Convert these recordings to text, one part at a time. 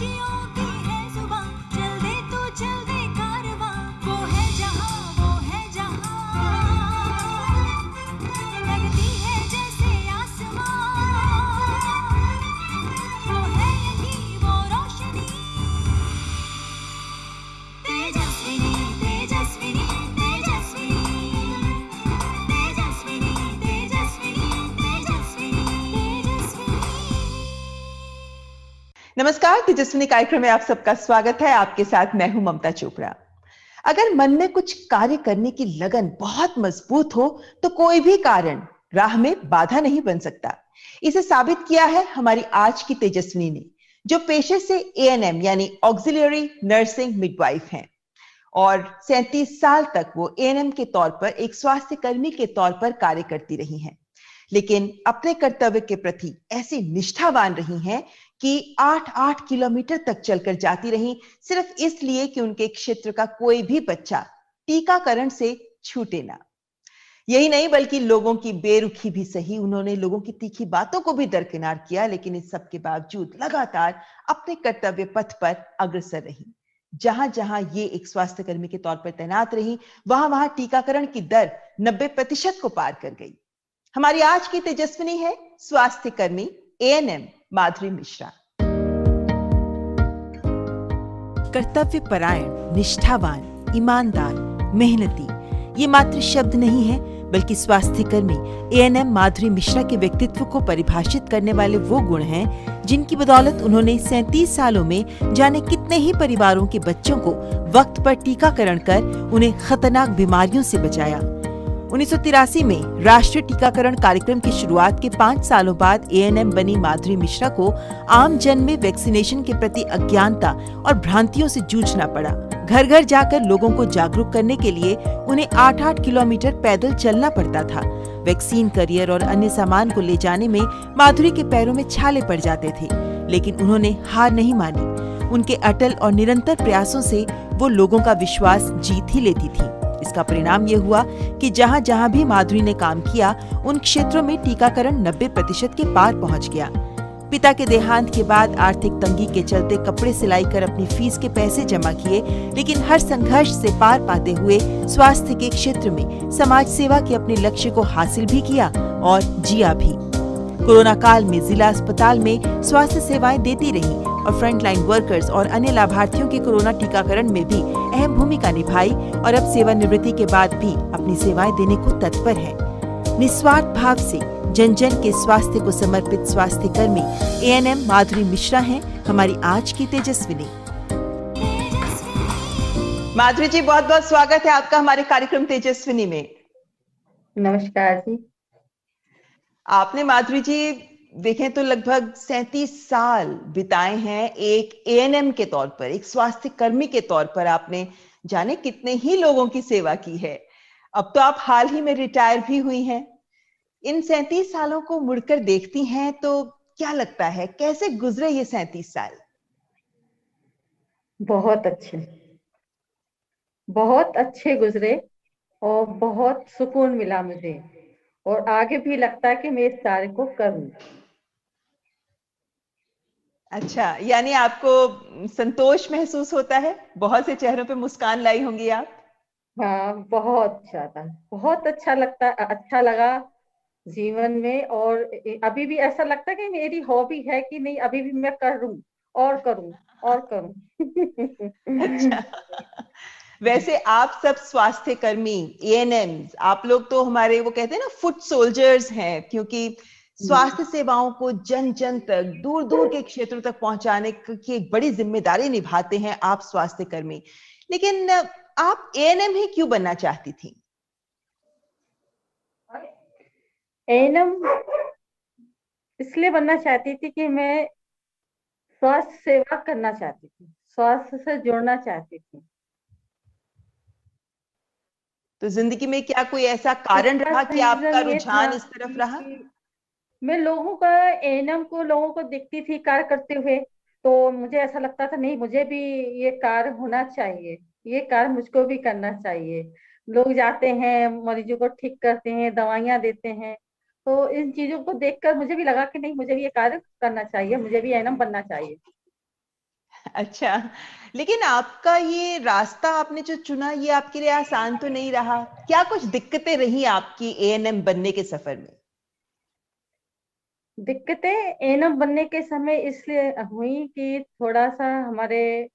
खुशियों की है जुबां, चल दे तू चल दे कारवां, वो है जहां लगती है जैसे आसमां, वो है यही वो रोशनी, तेजस्विनी तेजस्विनी तेजस्विनी तेजस्विनी तेजस्विनी तेजस्विनी तेजस्विनी। नमस्कार, तेजस्विनी कार्यक्रम में आप सबका स्वागत है। आपके साथ मैं हूं ममता चोपड़ा। अगर मन में कुछ कार्य करने की लगन बहुत मजबूत हो तो कोई भी कारण राह में बाधा नहीं बन सकता। इसे साबित किया है हमारी आज की तेजस्विनी ने, जो पेशे से एएनएम यानी ऑक्सिलरी नर्सिंग मिडवाइफ हैं और 37 साल तक वो एएनएम के तौर पर एक स्वास्थ्य कर्मी के तौर पर कार्य करती रही हैं, लेकिन अपने कर्तव्य के प्रति ऐसी निष्ठावान रही हैं कि 8-8 किलोमीटर तक चलकर जाती रहीं, सिर्फ इसलिए कि उनके क्षेत्र का कोई भी बच्चा टीकाकरण से छूटे ना। यही नहीं बल्कि लोगों की बेरुखी भी सही, उन्होंने लोगों की तीखी बातों को भी दरकिनार किया, लेकिन इस सब के बावजूद लगातार अपने कर्तव्य पथ पर अग्रसर रही। जहां जहां ये एक स्वास्थ्य कर्मी के तौर पर तैनात रही, वहां वहां टीकाकरण की दर 90% को पार कर गई। हमारी आज की तेजस्विनी है स्वास्थ्य कर्मी एएनएम माधुरी मिश्रा। कर्तव्य परायण, निष्ठावान, ईमानदार, मेहनती, ये मात्र शब्द नहीं है, बल्कि स्वास्थ्य कर्मी एएनएम माधुरी मिश्रा के व्यक्तित्व को परिभाषित करने वाले वो गुण हैं जिनकी बदौलत उन्होंने 37 सालों में जाने कितने ही परिवारों के बच्चों को वक्त पर टीकाकरण कर उन्हें खतरनाक बीमारियों से बचाया। 1983 में राष्ट्रीय टीकाकरण कार्यक्रम की शुरुआत के 5 सालों बाद एएनएम बनी माधुरी मिश्रा को आम जन में वैक्सीनेशन के प्रति अज्ञानता और भ्रांतियों से जूझना पड़ा। घर घर जाकर लोगों को जागरूक करने के लिए उन्हें 8-8 किलोमीटर पैदल चलना पड़ता था। वैक्सीन, करियर और अन्य सामान को ले जाने में माधुरी के पैरों में छाले पड़ जाते थे, लेकिन उन्होंने हार नहीं मानी। उनके अटल और निरंतर प्रयासों से वो लोगों का विश्वास जीत ही लेती थी। इसका परिणाम ये हुआ कि जहां जहां भी माधुरी ने काम किया, उन क्षेत्रों में टीकाकरण 90% के पार पहुंच गया। पिता के देहांत के बाद आर्थिक तंगी के चलते कपड़े सिलाई कर अपनी फीस के पैसे जमा किए, लेकिन हर संघर्ष से पार पाते हुए स्वास्थ्य के क्षेत्र में समाज सेवा के अपने लक्ष्य को हासिल भी किया और जिया भी। कोरोना काल में जिला अस्पताल में स्वास्थ्य सेवाएं देती रही और फ्रंटलाइन वर्कर्स और अन्य लाभार्थियों के कोरोना टीकाकरण में भी अहम भूमिका निभाई और अब सेवानिवृत्ति के बाद भी अपनी सेवाएं देने को तत्पर है। निस्वार्थ भाव से जन जन के स्वास्थ्य को समर्पित स्वास्थ्य कर्मी एएनएम माधुरी मिश्रा हैं हमारी आज की तेजस्विनी। माधुरी जी, बहुत बहुत स्वागत है आपका हमारे कार्यक्रम तेजस्विनी में। नमस्कार जी। आपने माधुरी जी देखें तो लगभग 37 साल बिताए हैं एक एएनएम के तौर पर, एक स्वास्थ्य कर्मी के तौर पर। आपने जाने कितने ही लोगों की सेवा की है। अब तो आप हाल ही में रिटायर भी हुई हैं। इन 37 सालों को मुड़कर देखती हैं तो क्या लगता है, कैसे गुजरे ये 37 साल? बहुत अच्छे गुजरे और बहुत सुकून मिला मुझे, और आगे भी लगता है कि मैं इस कार्य को करूं। अच्छा, यानी आपको संतोष महसूस होता है? बहुत से चेहरों पे मुस्कान लाई होंगी आप। हाँ, बहुत ज्यादा, बहुत अच्छा लगता, अच्छा लगा जीवन में। और अभी भी ऐसा लगता है कि मेरी हॉबी है कि नहीं, अभी भी मैं करूं और करूं और करूं। अच्छा, वैसे आप सब स्वास्थ्य कर्मी एएनएम्स, आप लोग तो हमारे वो कहते हैं ना फुट सोल्जर्स हैं, क्योंकि स्वास्थ्य सेवाओं को जन जन तक, दूर दूर के क्षेत्रों तक पहुंचाने की एक बड़ी जिम्मेदारी निभाते हैं आप स्वास्थ्य कर्मी। लेकिन आप एएनएम ही क्यों बनना चाहती थी? एएनएम इसलिए बनना चाहती थी कि मैं स्वास्थ्य सेवा करना चाहती थी, स्वास्थ्य से जुड़ना चाहती थी। तो जिंदगी में क्या कोई ऐसा कारण रहा कि आपका रीजन ये था रुझान इस तरफ रहा? कि मैं लोगों का, एएनएम को, लोगों को देखती थी कार्य करते हुए, तो मुझे ऐसा लगता था नहीं, मुझे भी ये कार्य होना चाहिए, ये कार्य मुझको भी करना चाहिए। लोग जाते हैं, मरीजों को ठीक करते हैं, दवाइयां देते हैं, तो इन चीजों को देखकर मुझे भी लगा कि नहीं, मुझे भी ये कार्य करना चाहिए, मुझे भी एएनएम बनना चाहिए। अच्छा, लेकिन आपका ये रास्ता आपने जो चुना ये आपके लिए आसान तो नहीं रहा। क्या कुछ दिक्कतें रही आपकी एएनएम बनने के सफर में? दिक्कतें एनम बनने के समय इसलिए हुई कि थोड़ा सा हमारे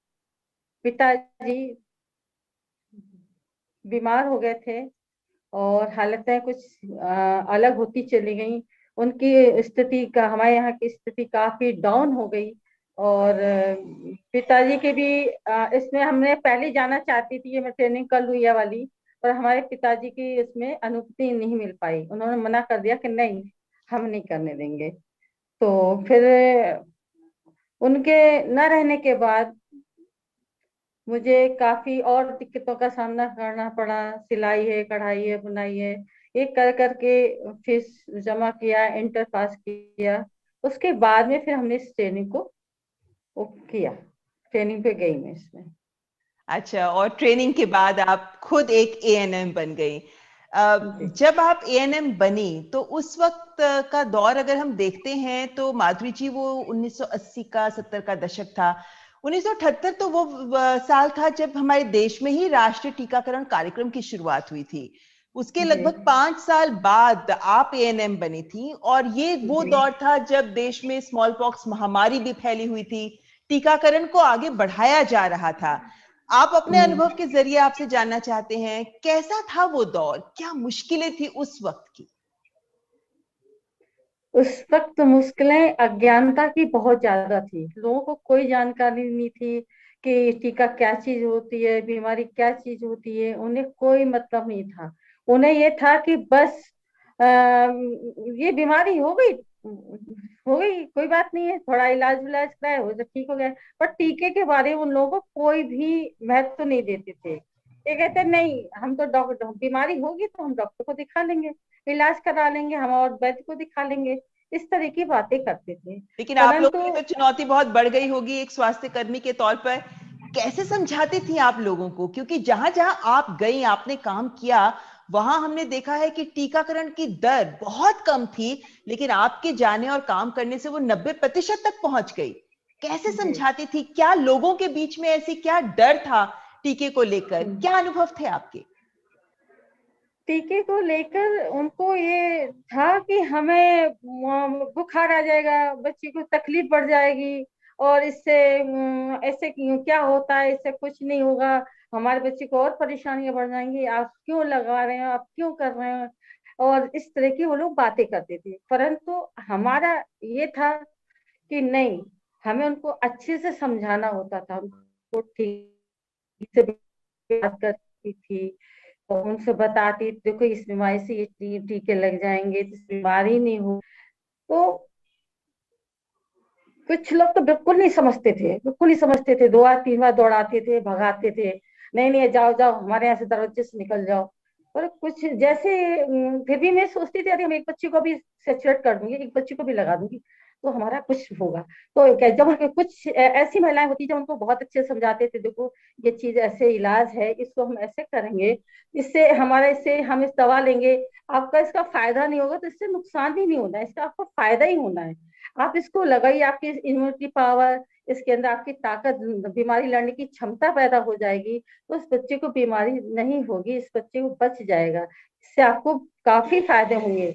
पिताजी बीमार हो गए थे और हालतें कुछ अलग होती चली गई। उनकी स्थिति का, हमारे यहाँ की स्थिति काफी डाउन हो गई। और पिताजी के भी इसमें हमने पहले जाना चाहती थी, ये मैं ट्रेनिंग कर लूँ ये वाली, पर हमारे पिताजी की इसमें अनुमति नहीं मिल पाई। उन्होंने मना कर दिया कि नहीं, हम नहीं करने देंगे। तो फिर उनके न रहने के बाद मुझे काफी और दिक्कतों का सामना करना पड़ा। सिलाई है, कढ़ाई है, बुनाई है, ये कर करके फीस जमा किया, इंटर पास किया। उसके बाद में फिर हमने इस ट्रेनिंग को वो किया, ट्रेनिंग पे गई मैं इसमें। अच्छा, और ट्रेनिंग के बाद आप खुद एक एएनएम बन गई। जी जब आप एएनएम बनी तो उस वक्त का दौर अगर हम देखते हैं तो माधुरी जी वो 1980 का 70 का दशक था। 1978 तो वो साल था जब हमारे देश में ही राष्ट्रीय टीकाकरण कार्यक्रम की शुरुआत हुई थी। उसके जी लगभग 5 साल बाद आप एएनएम बनी थी और ये वो जी दौर था जब देश में स्मॉल पॉक्स महामारी भी फैली हुई थी। टीकाकरण को आगे बढ़ाया जा रहा था। आप अपने हम्म। अनुभव के जरिए आपसे जानना चाहते हैं कैसा था वो दौर, क्या मुश्किलें थी उस वक्त की? उस वक्त मुश्किलें अज्ञानता की बहुत ज्यादा थी। लोगों को कोई जानकारी नहीं थी कि टीका क्या चीज होती है, बीमारी क्या चीज होती है, उन्हें कोई मतलब नहीं था। उन्हें ये था कि बस ये बीमारी हो गई कोई बात नहीं है, थोड़ा इलाज विलाज कराए हो तो ठीक हो गया। पर टीके के बारे में उन लोगों को कोई भी महत्व नहीं देते थे। ये कहते नहीं, हम तो डॉक्टर, बीमारी होगी तो हम डॉक्टर को दिखा लेंगे, इलाज करा लेंगे, हम और वैद्य को दिखा लेंगे। इस तरह की बातें करते थे। लेकिन आप लोगों परंतु की तो चुनौती बहुत बढ़ गई होगी एक स्वास्थ्य कर्मी के तौर पर। कैसे समझाती थी आप लोगों को, क्योंकि जहां जहां आप गई आपने काम किया वहां हमने देखा है कि टीकाकरण की दर बहुत कम थी, लेकिन आपके जाने और काम करने से वो 90% तक पहुंच गई। कैसे जी समझाती थी? क्या लोगों के बीच में ऐसी क्या डर था टीके को लेकर? क्या अनुभव थे आपके? टीके को लेकर उनको ये था कि हमें बुखार आ जाएगा, बच्चे को तकलीफ बढ़ जाएगी, और इससे ऐसे क्या होता है, इससे कुछ नहीं होगा, हमारे बच्चे को और परेशानियां बढ़ जाएंगी, आप क्यों लगा रहे हो, आप क्यों कर रहे हो। और इस तरह की वो लोग बातें करते थे। परंतु हमारा ये था कि नहीं, हमें उनको अच्छे से समझाना होता था, उनको ठीक से बात करती थी और उनसे बताती देखो इस बीमारी से ये टीके लग जाएंगे तो इस बीमारी नहीं हो। तो कुछ लोग तो बिल्कुल नहीं समझते थे, बिल्कुल नहीं समझते थे, 2 बार 3 बार दौड़ाते थे, भगाते थे, नहीं नहीं जाओ जाओ हमारे यहाँ से, दरवाजे से निकल जाओ। और कुछ जैसे फिर भी मैं सोचती थी अरे हम एक बच्चे को भी सेचुरेट कर दूंगी, एक बच्चे को भी लगा दूंगी तो हमारा कुछ होगा। तो जब कुछ ऐसी महिलाएं होती जब उनको बहुत अच्छे से समझाते थे, देखो ये चीज ऐसे इलाज है, इसको हम ऐसे करेंगे, इससे हमारे, इससे हम इस दवा लेंगे, आपका इसका फायदा नहीं होगा तो इससे नुकसान भी नहीं होना है, इसका आपको फायदा ही होना है। आप इसको लगाइए, आपकी इम्यूनिटी पावर, इसके अंदर आपकी ताकत, बीमारी लड़ने की क्षमता पैदा हो जाएगी, तो उस बच्चे को बीमारी नहीं होगी, इस बच्चे को बच जाएगा, इससे आपको काफी फायदे होंगे।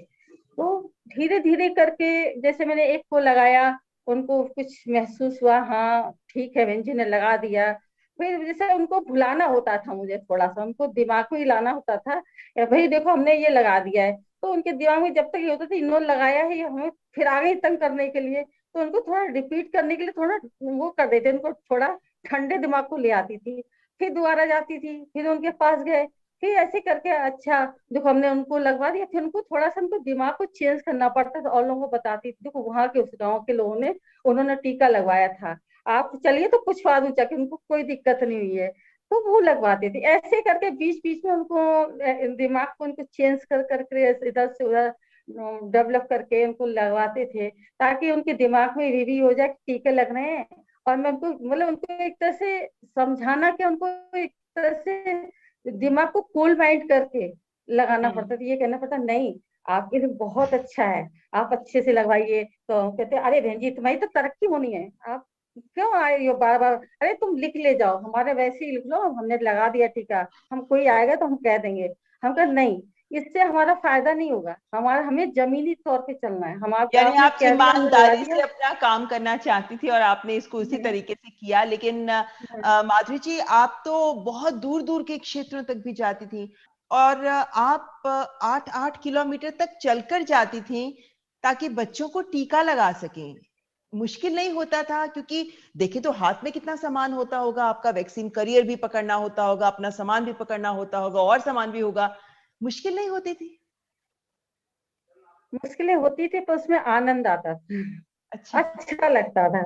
तो धीरे धीरे करके जैसे मैंने एक को लगाया, उनको कुछ महसूस हुआ, हाँ ठीक है, बहन जी ने लगा दिया। फिर जैसे उनको भुलाना होता था, मुझे थोड़ा सा उनको दिमाग को हिलाना होता था, भाई देखो हमने ये लगा दिया है। तो उनके दिमाग में जब तक ये होता था इन्होंने लगाया है, ये हमें फिर आगे तंग करने के लिए, तो उनको थोड़ा रिपीट करने के लिए थोड़ा वो कर देते, उनको थोड़ा ठंडे दिमाग को ले आती थी। फिर दोबारा जाती थी, फिर उनके पास गए, फिर ऐसे करके अच्छा देखो हमने उनको लगवा दिया। फिर उनको थोड़ा सा उनको दिमाग को चेंज करना पड़ता था, और लोगों को बताती थी देखो वहां के उस गाँव के लोगों ने, उन्होंने टीका लगवाया था, आप चलिए तो कुछ बाद में जाके उनको कोई दिक्कत नहीं हुई है, तो वो लगवाते थे। ऐसे करके बीच बीच में उनको दिमाग को उनको चेंज कर करके इधर से उधर डेवलप करके उनको लगवाते थे, ताकि उनके दिमाग में ये भी हो जाए कि टीके लग रहे हैं। और मैं उनको मतलब उनको एक तरह से समझाना कि उनको एक तरह से दिमाग को कूल माइंड करके लगाना हम्म। पड़ता था, ये कहना पड़ता नहीं आपके लिए बहुत अच्छा है, आप अच्छे से लगवाइए। तो कहते अरे बहन जी तुम्हारी तो तरक्की होनी है, आप क्यों आए हो बार बार? अरे तुम लिख ले जाओ, हमारे वैसे ही लिख लो, हमने लगा दिया टीका, हम कोई आएगा तो हम कह देंगे। हम कहा नहीं, इससे हमारा फायदा नहीं होगा, हमारा हमें जमीनी तौर पे चलना है। हम यानी आपने आप कह दिया, हमने लगा ईमानदारी दिया। से अपना काम करना चाहती थी और आपने इसको उसी हम्म, तरीके से किया, लेकिन माधुरी जी, आप तो बहुत दूर दूर के क्षेत्रों तक भी जाती थी और आप 8-8 किलोमीटर तक चलकर जाती थी ताकि बच्चों को टीका लगा सकें। मुश्किल नहीं होता था? क्योंकि देखें तो हाथ में कितना सामान होता होगा, आपका वैक्सीन करियर भी पकड़ना होता होगा, अपना सामान भी पकड़ना होता होगा और सामान भी होगा, मुश्किल नहीं होती थी? मुश्किलें होती थी पर उसमें आनंद आता था, अच्छा। अच्छा लगता था।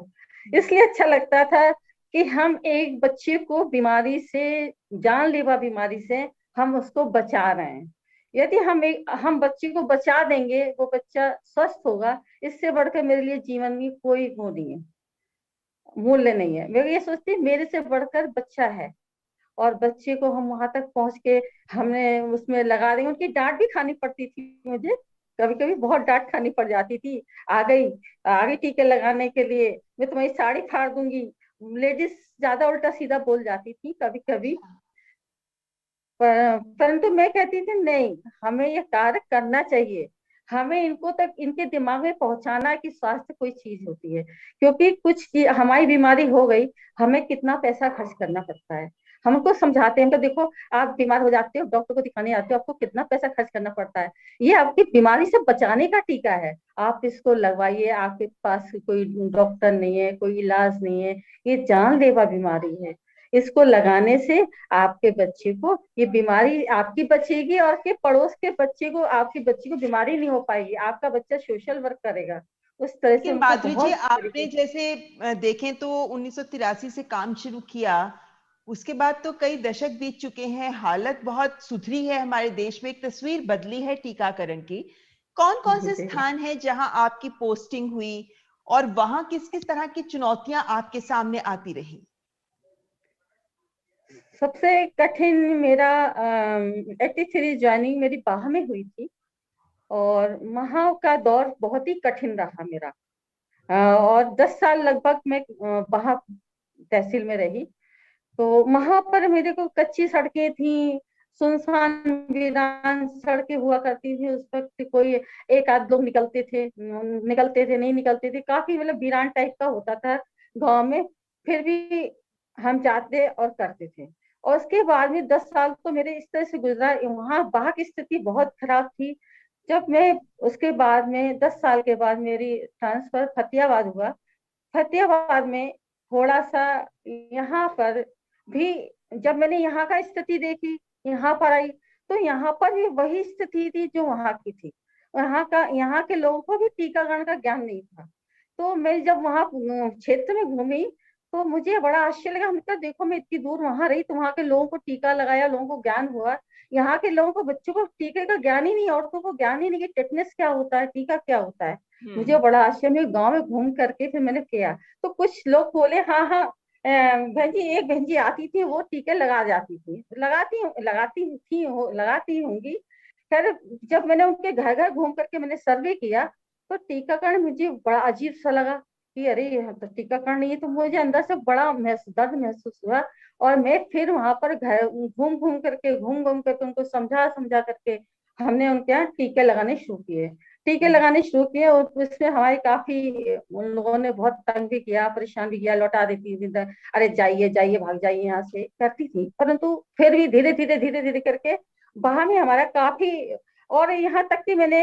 इसलिए अच्छा लगता था कि हम एक बच्चे को बीमारी से, जानलेवा बीमारी से हम उसको बचा रहे हैं। यदि हम बच्चे को बचा देंगे, वो बच्चा स्वस्थ होगा, इससे बढ़कर मेरे लिए जीवन में कोई वो नहीं है, मूल्य नहीं है। मैं ये सोचती हूँ, मेरे से बढ़कर बच्चा है, और बच्चे को हम वहां तक पहुंच के हमने उसमें लगा दी। उनकी डांट भी खानी पड़ती थी मुझे, कभी कभी बहुत डांट खानी पड़ जाती थी। आ गई टीके लगाने के लिए, मैं तुम्हारी साड़ी फाड़ दूंगी। लेडीज ज्यादा उल्टा सीधा बोल जाती थी कभी कभी। परंतु मैं कहती थी नहीं, हमें ये कार्य करना चाहिए। हमें इनको तक, इनके दिमाग में पहुंचाना है कि स्वास्थ्य कोई चीज होती है। क्योंकि हमारी बीमारी हो गई, हमें कितना पैसा खर्च करना पड़ता है। हमको समझाते हैं तो देखो, आप बीमार हो जाते हो, डॉक्टर को दिखाने आते हो, आपको कितना पैसा खर्च करना पड़ता है। ये आपकी बीमारी से बचाने का टीका है, आप इसको लगवाइए। आपके पास कोई डॉक्टर नहीं है, कोई इलाज नहीं है, ये जानलेवा बीमारी है। इसको लगाने से आपके बच्चे को ये बीमारी आपकी बचेगी, और के पड़ोस के बच्चे को, आपके बच्चे को बीमारी नहीं हो पाएगी। आपका बच्चा सोशल वर्क करेगा, उस तरह से लेकिन उनको माधुरी जी, बहुत आपने तरीके। जैसे देखें तो 1983 से काम शुरू किया, उसके बाद तो कई दशक बीत चुके हैं, हालत बहुत सुधरी है हमारे देश में, एक तस्वीर बदली है टीकाकरण की। कौन कौन से जी, स्थान हैं जहां आपकी पोस्टिंग हुई और वहां किस किस तरह की चुनौतियां आपके सामने आती रही? सबसे कठिन मेरा 83 ज्वाइनिंग मेरी बाह में हुई थी, और वहाँ का दौर बहुत ही कठिन रहा मेरा। और 10 साल लगभग मैं बाह तहसील में रही। तो वहां पर मेरे को कच्ची सड़कें थी, सुनसान वीरान सड़कें हुआ करती थी। उस वक्त कोई एक आध लोग निकलते थे, नहीं निकलते थे, काफी मतलब वीरान टाइप का होता था गांव में। फिर भी हम जाते और करते थे। और उसके बाद में 10 साल तो मेरे इस तरह से गुजरा, वहां बाढ़ की स्थिति बहुत खराब थी। जब मैं उसके बाद में 10 साल के बाद मेरी ट्रांसफर फतेहाबाद हुआ। फतेहाबाद में थोड़ा सा, यहाँ पर भी जब मैंने यहाँ का स्थिति देखी, यहाँ पर आई, तो यहाँ पर भी वही स्थिति थी जो वहाँ की थी। यहाँ के लोगों को भी टीकाकरण का ज्ञान नहीं था। तो मैं जब वहाँ क्षेत्र में घूमी, तो मुझे बड़ा आश्चर्य लगा। हमने कहा देखो, मैं इतनी दूर वहां रही तो वहाँ के लोगों को टीका लगाया, लोगों को ज्ञान हुआ। यहाँ के लोगों को, बच्चों को टीके का ज्ञान ही नहीं, औरतों को ज्ञान ही नहीं कि टेटनेस क्या होता है, टीका क्या होता है। मुझे हम्म। बड़ा आश्चर्य, मैं गांव में घूम करके फिर मैंने किया। तो कुछ लोग बोले हाँ हाँ, बहन जी, एक बहन जी आती थी, वो टीके लगा जाती थी, लगाती होंगी। खैर, जब मैंने उनके घर घर घूम करके मैंने सर्वे किया, तो टीकाकरण मुझे बड़ा अजीब सा लगा कि अरे यह तो टीकाकरण नहीं है। तो मुझे अंदर से बड़ा दर्द महसूस हुआ। और मैं फिर वहां पर घर घूम घूम करके उनको समझा समझा करके हमने उनके यहाँ टीके लगाने शुरू किए। टीके हम्म। लगाने शुरू किए, और उसमें हमारे काफी, उन लोगों ने बहुत तंग भी किया, परेशान भी किया, लौटा देती थी अरे जाइए जाइए, भाग जाइए यहाँ से, करती थी। परंतु फिर भी धीरे धीरे करके वहां में हमारा काफी। और यहाँ तक कि मैंने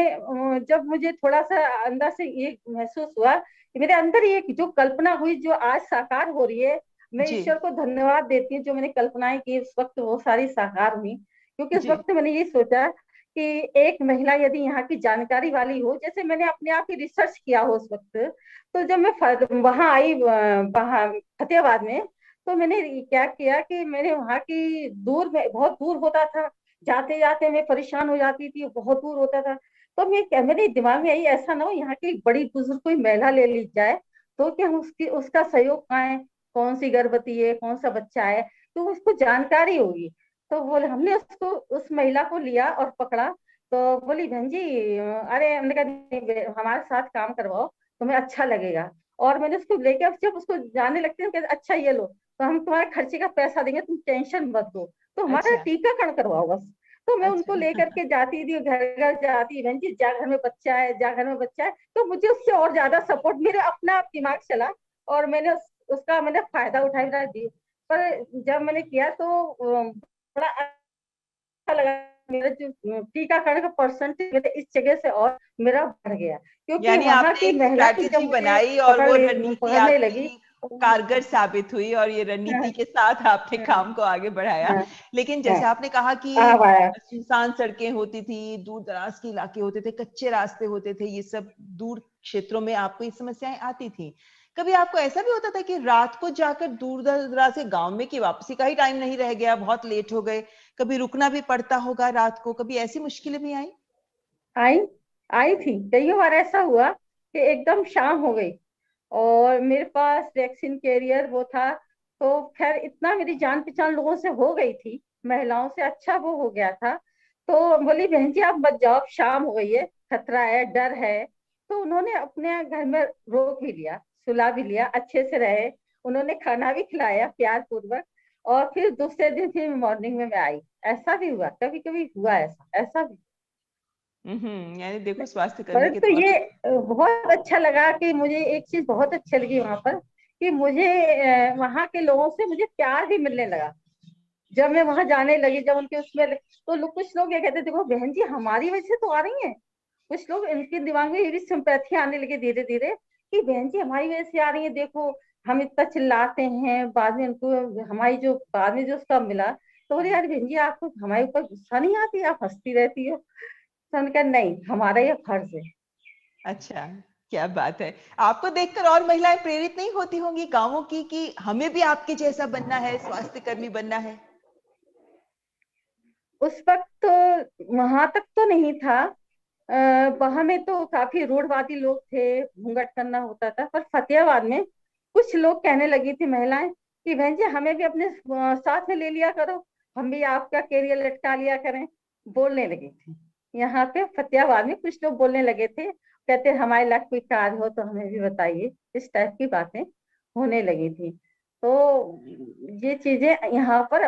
जब मुझे थोड़ा सा अंदर से ये महसूस हुआ कि मेरे अंदर ये जो कल्पना हुई, जो आज साकार हो रही है, मैं जी। ईश्वर को धन्यवाद देती हूँ। जो मैंने कल्पनाएं की उस वक्त, वो सारी साकार हुई। क्योंकि उस जी। वक्त मैंने ये सोचा कि एक महिला यदि यहाँ की जानकारी वाली हो, जैसे मैंने अपने आप ही रिसर्च किया हो उस वक्त। तो जब मैं वहां आई, वहां फतेहाबाद में, तो मैंने क्या किया कि मैंने वहां की दूर में, बहुत दूर होता था, जाते जाते मैं परेशान हो जाती थी, बहुत दूर होता था। तो मेरे दिमाग में आई, ऐसा ना हो यहाँ की बड़ी बुजुर्ग कोई महिला ले ली जाए, तो कि हम उसका सहयोग पाए, कौन सी गर्भवती है, कौन सा बच्चा है, तो उसको जानकारी होगी। तो बोले, हमने उसको, उस महिला को लिया और पकड़ा। तो बोली, बहन जी, अरे हमने कहा नहीं, हमारे साथ काम करवाओ, तुम्हें अच्छा लगेगा। और मैंने उसको लेके, अब जब उसको जाने लगती हूँ कहते अच्छा ये लो, तो हम तुम्हारे खर्चे का पैसा देंगे, तुम टेंशन मत लो, तो हमारा अच्छा टीकाकरण करवाओ बस। तो मैं उनको अच्छा लेकर के जाती थी, घर घर जाती, बहन जी जा घर में बच्चा है, जा घर में बच्चा है। तो मुझे उससे और ज्यादा सपोर्ट, मेरे अपना दिमाग चला, और मैंने उसका मैंने फायदा उठाया दी। पर जब मैंने किया तो बड़ा अच्छा लगा। मेरा जो टीकाकरण का परसेंटेज मेरे इस जगह से और मेरा बढ़ गया, क्योंकि यानी वहां आपने की एक महिलाएं जब स्ट्रैटेजी मुझे बनाई और वो रणनीति पकड़ने लगी। आपकी कारगर साबित हुई और ये रणनीति के साथ आपने काम को आगे बढ़ाया। हाँ, लेकिन हाँ, जैसे आपने कहा कि आ पाया। सुनसान सड़कें होती थी, दूर दराज के इलाके होते थे, कच्चे रास्ते होते थे, ये सब दूर क्षेत्रों में आपको ये समस्याएं आती थी। कभी आपको ऐसा भी होता था कि रात को जाकर दूर दराज के गांव में, कि वापसी का ही टाइम नहीं रह गया, बहुत लेट हो गए, कभी रुकना भी पड़ता होगा रात को, कभी ऐसी मुश्किलें भी आई? आई आई थी, कई बार ऐसा हुआ कि एकदम शाम हो गई और मेरे पास वैक्सीन कैरियर वो था। तो खैर इतना मेरी जान पहचान लोगों से हो गई थी, महिलाओं से अच्छा वो हो गया था। तो बोली बहन जी आप मत जाओ, अब शाम हो गई है, खतरा है, डर है। तो उन्होंने अपने घर में रोक भी लिया, सुला भी लिया, अच्छे से रहे। उन्होंने खाना भी खिलाया प्यार पूर्वक। और फिर दूसरे दिन फिर मॉर्निंग में मैं आई। ऐसा भी हुआ, कभी कभी हुआ ऐसा, ऐसा भी। यानी देखो स्वास्थ्य कर्मी के परंतु तौर ये पे। बहुत अच्छा लगा कि मुझे एक चीज बहुत अच्छी लगी वहां पर, कि मुझे वहां के लोगों से मुझे प्यार भी मिलने लगा। जब मैं वहां जाने लगी, जब उनके उसमें, तो कुछ लोग ये कहते थे, देखो बहन जी हमारी वजह से तो आ रही हैं। कुछ लोग, इनके दिमाग में ये भी सिंपैथी आने लगी धीरे धीरे, कि बहन जी हमारी वजह से आ रही है, देखो हम इतना चिल्लाते हैं, बाद में उनको हमारी जो बाद में जो उसका मिला। तो बोले यार बहन जी आपको हमारे ऊपर गुस्सा नहीं आती, आप हंसती रहती हो। तो उन्होंने कहा नहीं, हमारा ये फर्ज है। अच्छा, क्या बात है। आपको देखकर और महिलाएं प्रेरित नहीं होती होंगी गांवों की, कि हमें भी आपके जैसा बनना है, स्वास्थ्य कर्मी बनना है? उस वक्त तो वहां तक तो नहीं था। वहां में तो काफी रूढ़वादी लोग थे, घूंघट करना होता था। पर फतेहाबाद में कुछ लोग कहने लगी थी महिलाएं, कि बहन जी हमें भी अपने साथ में ले लिया करो, हम भी आपका कैरियर लटका लिया करें। बोलने लगी थी, यहाँ पे फतेहाबाद में कुछ लोग बोलने लगे थे, कहते हमारे लायक कोई कार्य हो तो हमें भी बताइए। इस टाइप की बातें होने लगी थी। तो ये चीजें यहाँ पर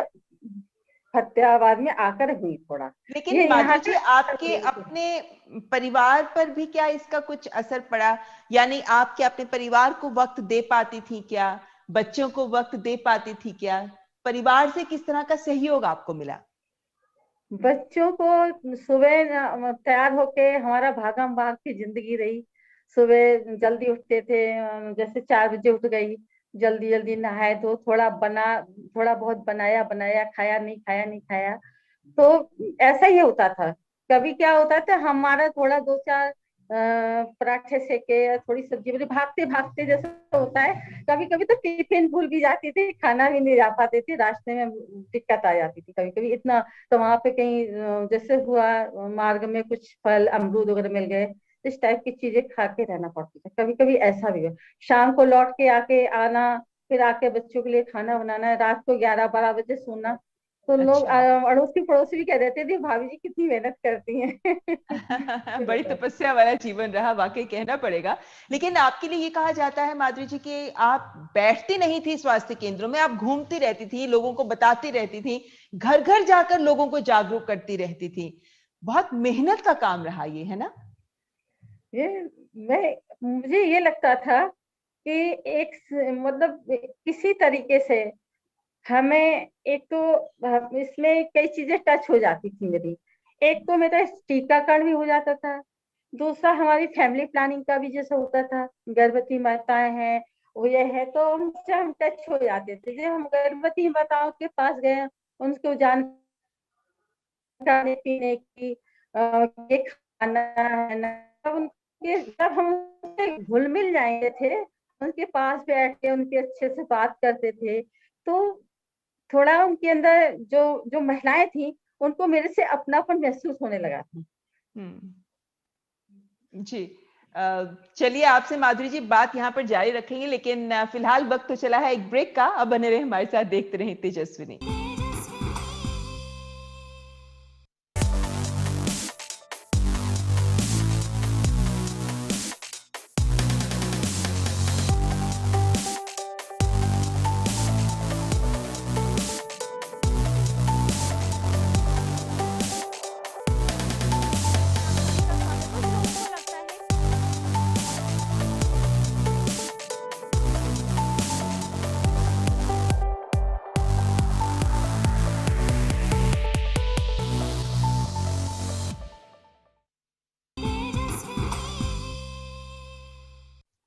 फतेहाबाद में आकर हुई थोड़ा। लेकिन ये यहाँ माधुरी जी, आपके का अपने परिवार पर भी क्या इसका कुछ असर पड़ा? यानी आप क्या अपने परिवार को वक्त दे पाती थी क्या? बच्चों को वक्त दे पाती थी क्या? परिवार से किस तरह का सहयोग आपको मिला? बच्चों को सुबह तैयार होके हमारा भागम भाग की जिंदगी रही। सुबह जल्दी उठते थे, जैसे 4 बजे उठ गई, जल्दी जल्दी नहाए धो, थोड़ा बहुत बनाया बनाया, खाया नहीं खाया नहीं खाया। तो ऐसा ही होता था। कभी क्या होता था, हमारा थोड़ा दो चार पराठे सेके या थोड़ी सब्जी बनी, भागते भागते जैसे होता है। कभी कभी तो टिफिन भूल भी जाती थी, खाना भी नहीं जा पाते थे, रास्ते में दिक्कत आ जाती थी कभी कभी इतना। तो वहां पे कहीं जैसे हुआ, मार्ग में कुछ फल अमरूद वगैरह मिल गए, इस टाइप की चीजें खा के रहना पड़ता था। कभी कभी ऐसा भी हुआ, शाम को लौट के आके आना, फिर आके बच्चों के लिए खाना बनाना, रात को 11-12 बजे सोना। तो लोग अच्छा। अड़ोसी पड़ोसी भी कह देते थे भाभी जी कितनी मेहनत करती हैं। ये बड़ी बताओ। तपस्या वाला जीवन रहा, वाकई कहना पड़ेगा। लेकिन आपके लिए ये कहा जाता है माधुरी जी कि आप बैठती नहीं थी स्वास्थ्य केंद्रों में, आप घूमती रहती थी, लोगों को बताती रहती थी, घर घर जाकर लोगों को जागरूक करती रहती थी। बहुत मेहनत का काम रहा ये, है ना? ये मैं मुझे ये लगता था कि मतलब किसी तरीके से हमें, एक तो इसमें कई चीजें टच हो जाती थी मेरी। एक तो मेरा टीकाकरण भी हो जाता था, दूसरा हमारी फैमिली प्लानिंग का भी जैसे होता था, गर्भवती माताएं हैं, वो ये है, तो उनसे हम टच हो जाते थे। जब हम गर्भवती माताओं के पास गए, उनको जानकारी खाने पीने की, ये खाना है ना, जब हम उनसे घुल मिल जाएंगे थे, उनके पास बैठ के उनके अच्छे से बात करते थे, तो थोड़ा उनके अंदर जो जो महिलाएं थी, उनको मेरे से अपनापन महसूस होने लगा था। हम्म। जी। चलिए, आपसे माधुरी जी बात यहाँ पर जारी रखेंगे, लेकिन फिलहाल वक्त तो चला है एक ब्रेक का। अब बने रहे हमारे साथ, देखते रहें तेजस्विनी।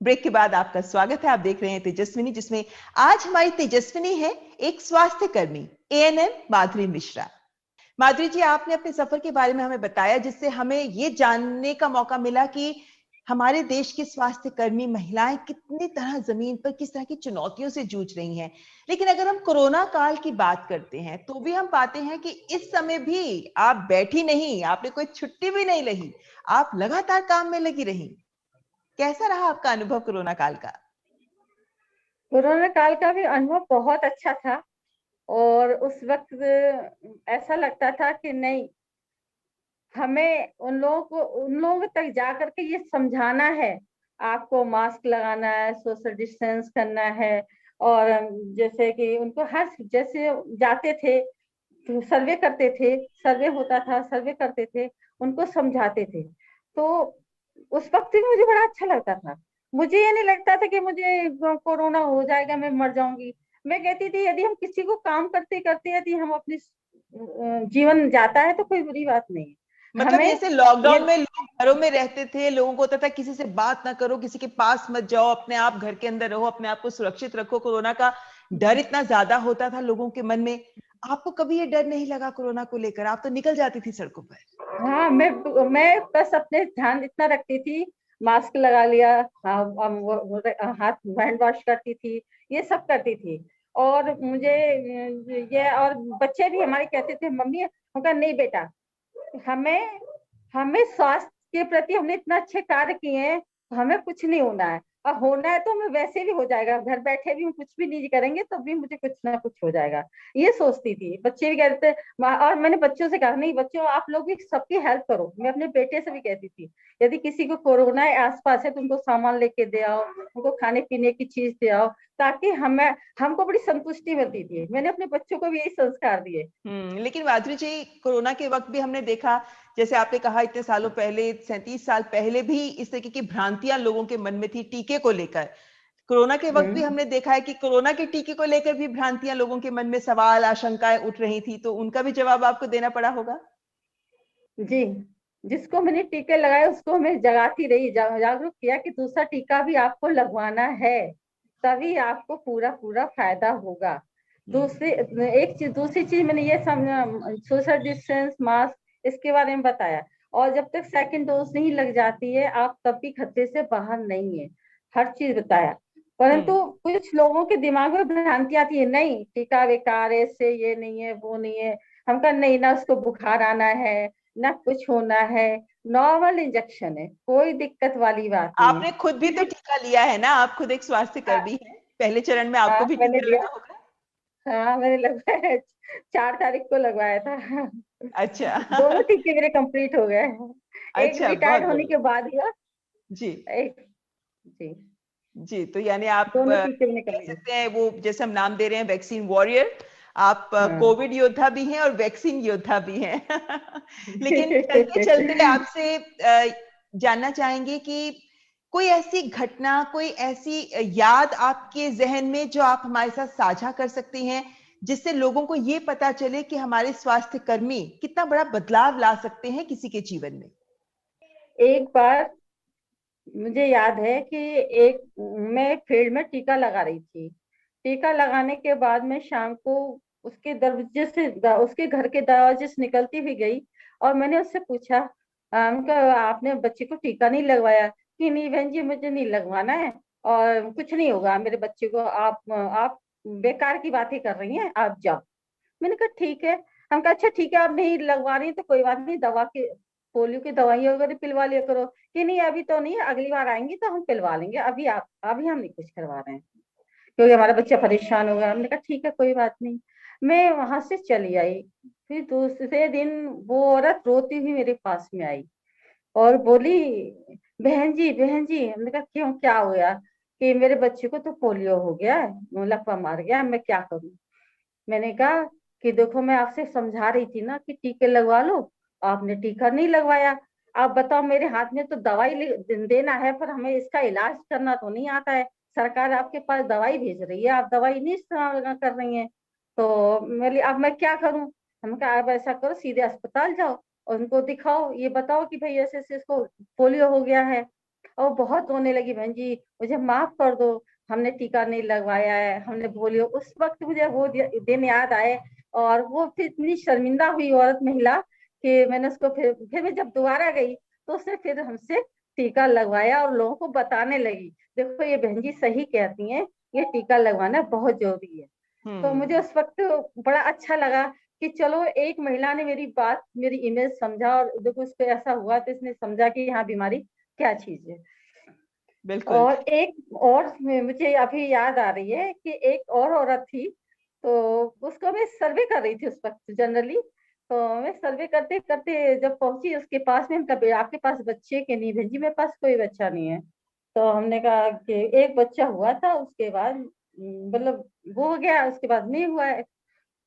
ब्रेक के बाद आपका स्वागत है। आप देख रहे हैं तेजस्विनी, जिसमें आज हमारी तेजस्विनी है एक स्वास्थ्य कर्मी एएनएम माधुरी मिश्रा। माधुरी जी, आपने अपने सफर के बारे में हमें बताया, जिससे हमें ये जानने का मौका मिला कि हमारे देश के स्वास्थ्य कर्मी महिलाएं कितनी तरह जमीन पर किस तरह की चुनौतियों से जूझ रही हैं। लेकिन अगर हम कोरोना काल की बात करते हैं तो भी हम पाते हैं कि इस समय भी आप बैठी नहीं, आपने कोई छुट्टी भी नहीं ली, आप लगातार काम में लगी रही। कैसा रहा आपका अनुभव कोरोना काल का? कोरोना काल का भी अनुभव बहुत अच्छा था। और उस वक्त ऐसा लगता था कि नहीं, हमें उन लोगों तक जा करके ये समझाना है, आपको मास्क लगाना है, सोशल डिस्टेंस करना है। और जैसे कि उनको हर जैसे जाते थे तो सर्वे करते थे, सर्वे होता था, सर्वे करते थे, उनको समझाते थे। तो उस वक्त भी मुझे बड़ा अच्छा लगता था। मुझे ये नहीं लगता था कि मुझे कोरोना हो जाएगा, मैं मर जाऊंगी। मैं कहती थी यदि हम किसी को काम करते करते यदि हम अपनी जीवन जाता है तो कोई बुरी बात नहीं है। मतलब हमें जैसे ये लॉकडाउन में लोग घरों में रहते थे, लोगों को होता था किसी से बात ना करो, किसी के पास मत जाओ, अपने आप घर के अंदर रहो, अपने आप को सुरक्षित रखो। कोरोना का डर इतना ज्यादा होता था लोगों के मन में। आपको कभी ये डर नहीं लगा कोरोना को लेकर? आप तो निकल जाती थी सड़कों पर। हाँ, मैं बस अपने ध्यान इतना रखती थी, मास्क लगा लिया, हाँ, हाथ हैंड वॉश करती थी, ये सब करती थी। और मुझे ये और बच्चे भी हमारे कहते थे मम्मी, उनका नहीं बेटा, हमें हमें स्वास्थ्य के प्रति हमने इतना अच्छे कार्य किए हैं, हमें कुछ नहीं होना है। और होना है तो हमें वैसे भी हो जाएगा, घर बैठे भी हम कुछ भी नहीं करेंगे तो भी मुझे कुछ ना कुछ हो जाएगा, ये सोचती थी। बच्चे भी कहते थे, और मैंने बच्चों से कहा नहीं बच्चों, आप लोग भी सबकी हेल्प करो। मैं अपने बेटे से भी कहती थी यदि किसी को कोरोना है आसपास है तो उनको सामान लेके दे आओ, उनको खाने पीने की चीज दे आओ, ताकि हमको बड़ी संतुष्टि मिलती थी। मैंने अपने बच्चों को भी यही संस्कार दिए। लेकिन माधुरी जी, कोरोना के वक्त भी हमने देखा, जैसे आपने कहा इतने सालों पहले, 37 साल पहले भी इस तरह की भ्रांतियां लोगों के मन में थी टीके को लेकर। कोरोना के वक्त भी हमने देखा है कि कोरोना के टीके को लेकर भी भ्रांतियां लोगों के मन में, सवाल आशंकाएं उठ रही थी, तो उनका भी जवाब आपको देना पड़ा होगा। जी, जिसको मैंने टीके लगाए उसको मैं जगाती रही, जागरूक किया कि दूसरा टीका भी आपको लगवाना है, तभी आपको पूरा पूरा फायदा होगा। दूसरी चीज मैंने ये समझा, सोशल डिस्टेंस, मास्क, इसके बारे में बताया। और जब तक सेकंड डोज नहीं लग जाती है आप तब भी खतरे से बाहर नहीं है, हर चीज बताया। परंतु कुछ लोगों के दिमाग में भ्रांति आती है, नहीं टीका बेकार है, इससे ये नहीं है वो नहीं है। हम कहा नहीं ना, उसको बुखार आना है ना कुछ होना है, नॉर्मल इंजेक्शन है, कोई दिक्कत वाली बात नहीं है। आपने खुद भी तो टीका लिया है ना, आप खुद एक स्वास्थ्य हाँ, कर्मी हैं, पहले चरण में आपको हाँ, भी मैंने टीका लिया। लगा होगा। हाँ, मैंने लगवाया, 4 तारीख को लगवाया था। अच्छा। दोनों टीके मेरे कंप्लीट हो गए हैं। एक अच्छा, बहुत रिटायर्ड होने बढ़िया। के बाद हुआ, जी। एक, जी, जी, तो यानी आप दोनों टीके मैंने कह कंप्लीट। सकते हैं, वो जैसे हम नाम दे रहे हैं वैक्सीन वॉरियर, आप हाँ। कोविड योद्धा भी हैं और वैक्सीन योद्धा भी हैं। लेकिन चलते चलते आपसे जानना चाहेंगे कि कोई ऐसी घटना, कोई ऐसी याद आपके जहन में जो आप हमारे साथ साझा कर सकती हैं, जिससे लोगों को ये पता चले कि हमारे स्वास्थ्य कर्मी कितना बड़ा बदलाव ला सकते हैं किसी के जीवन में। एक बार मुझे याद है कि एक मैं फील्ड में टीका लगा रही थी। टीका लगाने के बाद मैं शाम को उसके दरवाजे से उसके घर के दरवाजे से निकलती हुई गई। और मैंने उससे पूछा, आपने बच्चे को टीका नहीं लगवाया? कि नहीं बहन जी, मुझे नहीं लगवाना है और कुछ नहीं होगा मेरे बच्चे को, आप बेकार की बातें कर रही हैं, आप जाओ। मैंने कहा ठीक है। हम कहा अच्छा ठीक है, आप नहीं लगवा रही तो कोई बात नहीं, दवा के पोलियो की दवाइयाँ वगैरह पिलवा लिया करो। कि नहीं अभी तो नहीं, अगली बार आएंगी तो हम पिलवा लेंगे, अभी हम नहीं कुछ करवा रहे हैं क्योंकि हमारा बच्चा परेशान होगा। हमने कहा ठीक है कोई बात नहीं। मैं वहां से चली आई। फिर दूसरे दिन वो औरत रोती हुई मेरे पास में आई और बोली, बहन जी। हमने कहा क्यों, क्या हो गया? कि मेरे बच्चे को तो पोलियो हो गया है, लकवा मार गया, मैं क्या करूं? मैंने कहा कि देखो मैं आपसे समझा रही थी ना कि टीके लगवा लो, आपने टीका नहीं लगवाया। आप बताओ, मेरे हाथ में तो दवाई देना है पर हमें इसका इलाज करना तो नहीं आता है। सरकार आपके पास दवाई भेज रही है, आप दवाई नहीं इस्तेमाल कर रही हैं। तो मेरे अब मैं क्या करूं? हम कहा आप ऐसा करो, सीधे अस्पताल जाओ और उनको दिखाओ, ये बताओ कि भाई ऐसे ऐसे इसको पोलियो हो गया है। और बहुत रोने लगी, बहन जी मुझे माफ कर दो, हमने टीका नहीं लगवाया है, हमने पोलियो। उस वक्त मुझे वो दिन याद आए, और वो फिर इतनी शर्मिंदा हुई औरत महिला कि मैंने उसको फिर मैं जब दोबारा गई तो उसने फिर हमसे टीका लगवाया और लोगों को बताने लगी, देखो ये बहन जी सही कहती हैं, ये टीका लगवाना बहुत जरूरी है। तो मुझे उस वक्त बड़ा अच्छा लगा कि चलो एक महिला ने मेरी बात, मेरी इमेज समझा, और देखो उसको ऐसा हुआ तो इसने समझा कि हाँ बीमारी क्या चीज है। बिल्कुल। और एक और मुझे अभी याद आ रही है कि एक और औरत थी, तो उसको मैं सर्वे कर रही थी उस वक्त जनरली। तो मैं सर्वे करते करते जब पहुंची उसके पास में, हम आपके पास बच्चे के नहीं? भेजी मेरे पास कोई बच्चा नहीं है। तो हमने कहा कि एक बच्चा हुआ था, उसके बाद मतलब वो हो गया, उसके बाद नहीं हुआ है,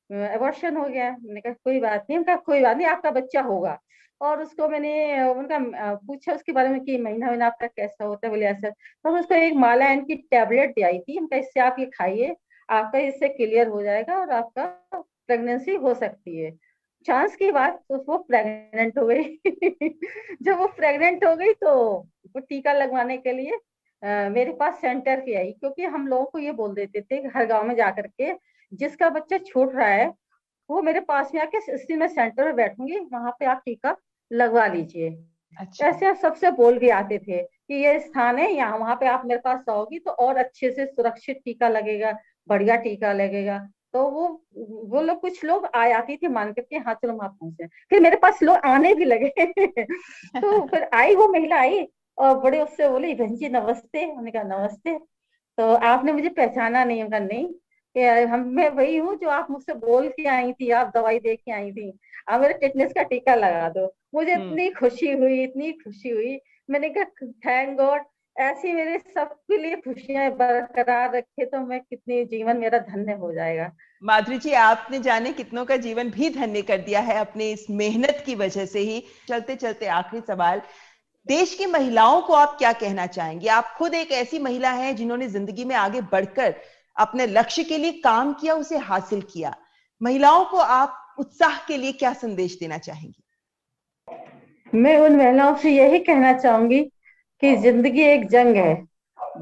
अबॉर्शन हो गया। मैंने कहा कोई बात नहीं, उनका कोई बात नहीं, आपका बच्चा होगा। और उसको मैंने उनका पूछा उसके बारे में कि महीना महीना आपका कैसा होता है, बोले ऐसा। तो हम उसको एक मालायन की टैबलेट दी आई थी, हमका इससे आप ये खाइए, आपका इससे क्लियर हो जाएगा और आपका प्रेगनेंसी हो सकती है। चांस की बात तो वो प्रेग्नेंट हो गई। जब वो प्रेग्नेंट हो गई तो वो टीका लगवाने के लिए मेरे पास सेंटर पे आई, क्योंकि हम लोगों को ये बोल देते थे हर गांव में जाकर के, जिसका बच्चा छूट रहा है वो मेरे पास में आके, इसी में सेंटर में बैठूंगी, वहां पे आप टीका लगवा लीजिए। अच्छा। ऐसे आप सबसे बोल भी आते थे कि ये स्थान है यहाँ, वहां पे आप मेरे पास आओगी तो और अच्छे से सुरक्षित टीका लगेगा, बढ़िया टीका लगेगा। तो वो लोग, कुछ लोग आ आती थी मान करके, हाँ चलो वहां पहुंचे, फिर मेरे पास लोग आने भी लगे। तो फिर आई वो महिला आई और बड़े उससे बोली, बहन जी नमस्ते। हमने कहा नमस्ते, तो आपने मुझे पहचाना नहीं? हमने कहा नहीं, मैं वही हूँ जो आप मुझसे बोल के आई थी, आप दवाई दे के आई थी, आप मेरे टिटनेस का टीका लगा दो। मुझे इतनी खुशी हुई, इतनी खुशी हुई। मैंने कहा थैंक गॉड, ऐसी मेरे सबके लिए खुशियां बरकरार रखे तो मैं कितनी, जीवन मेरा धन्य हो जाएगा। माधुरी जी, आपने जाने कितनों का जीवन भी धन्य कर दिया है अपनी इस मेहनत की वजह से ही। चलते चलते आखिरी सवाल, देश की महिलाओं को आप क्या कहना चाहेंगे? आप खुद एक ऐसी महिला हैं जिन्होंने जिंदगी में आगे बढ़कर अपने लक्ष्य के लिए काम किया, उसे हासिल किया। महिलाओं को आप उत्साह के लिए क्या संदेश देना चाहेंगी? मैं उन महिलाओं से यही कहना चाहूंगी कि जिंदगी एक जंग है,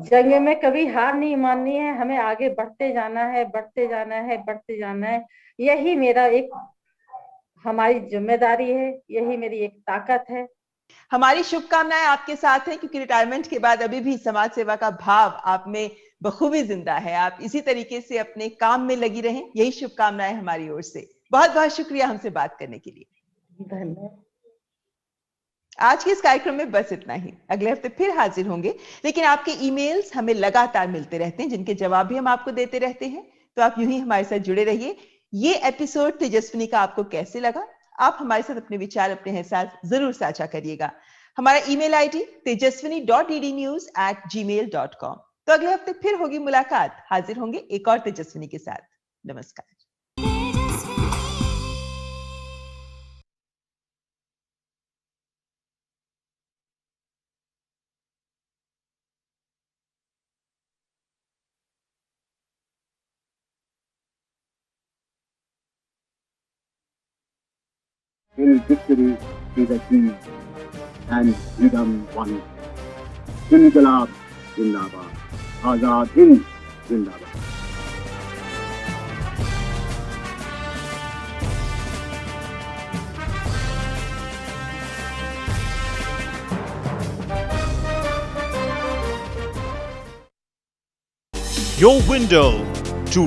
जंग में कभी हार नहीं माननी है, हमें आगे बढ़ते जाना है, बढ़ते जाना है, बढ़ते जाना है। यही मेरा एक, हमारी जिम्मेदारी है, यही मेरी एक ताकत है। हमारी शुभकामनाएं आपके साथ हैं, क्योंकि रिटायरमेंट के बाद अभी भी समाज सेवा का भाव आप में बखूबी जिंदा है। आप इसी तरीके से अपने काम में लगी रहें, यही शुभकामनाएं हमारी ओर से। बहुत बहुत शुक्रिया हमसे बात करने के लिए। धन्यवाद। आज के इस कार्यक्रम में बस इतना ही। अगले हफ्ते फिर हाजिर होंगे, लेकिन आपके ईमेल्स हमें लगातार मिलते रहते हैं, जिनके जवाब भी हम आपको देते रहते हैं। तो आप यूं ही हमारे साथ जुड़े रहिए। ये एपिसोड तेजस्विनी का आपको कैसे लगा? आप हमारे साथ अपने विचार, अपने एहसास जरूर साझा करिएगा। हमारा ईमेल आईडी tejaswini.ednews@gmail.com। तो अगले हफ्ते फिर होगी मुलाकात, हाजिर होंगे एक और तेजस्विनी के साथ। नमस्कार। Till victory be the king and freedom won. Inqilab Zindabad. Azad Hind Zindabad. Your window